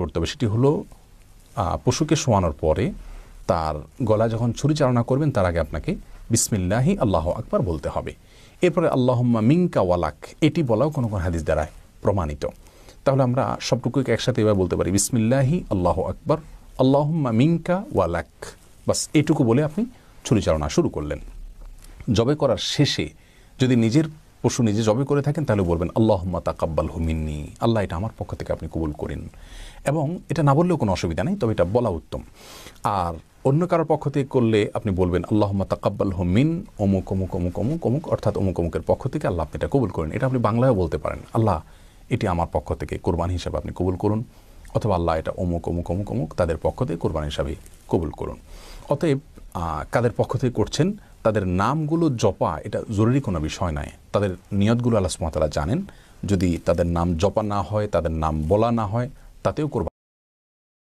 করতে হবে সেটি হলো পশুকে শোয়ানোর পরে তার গলা যখন ছুরি চালনা করবেন তার আগে আপনাকে বিসমিল্লাহি আল্লাহু আকবার বলতে হবে। এরপরে আল্লাহুম্মা মিনকা ওয়ালাক এটি বলাও কোনো কোনো হাদিস দ্বারা প্রমাণিত। তাহলে আমরা সবটুকুকে একসাথে এবার বলতে পারি বিসমিল্লাহি আল্লাহু আকবার আল্লাহুম্মা মিনকা ওয়ালাক, বাস এটুকু বলে আপনি ছুরি চালনা শুরু করলেন। জবে করার শেষে যদি নিজের পশু নিজে জবে করে থাকেন তাহলে বলবেন আল্লাহুম্মা তাকাব্বালহু মিন্নি, আল্লাহ এটা আমার পক্ষ থেকে আপনি কবুল করেন। এবং এটা না বললেও কোনো অসুবিধা নেই, তবে এটা বলা উত্তম। আর অন্য কারোর পক্ষ থেকে করলে আপনি বলবেন আল্লাহুম্মা তাকাব্বালহু মিন অমুক অমুক অমুক অমুক অমুক, অর্থাৎ অমুক অমুকের পক্ষ থেকে আল্লাহ আপনি এটা কবুল করেন। এটা আপনি বাংলায়ও বলতে পারেন, আল্লাহ এটি আমার পক্ষ থেকে কোরবানি হিসাবে আপনি কবুল করুন, অথবা আল্লাহ এটা অমুক অমুক অমুক অমুক তাদের পক্ষ থেকে কোরবানি হিসাবে কবুল করুন। অতএব কাদের পক্ষ থেকে করছেন তাদের নামগুলো জপা এটা জরুরি কোনো বিষয় নয়। তাদের নিয়তগুলো আল্লাহ সুবহানাহু ওয়া তাআলা জানেন। যদি তাদের নাম জপা না হয়, তাদের নাম বলা না হয়, তাতেও কোরবানি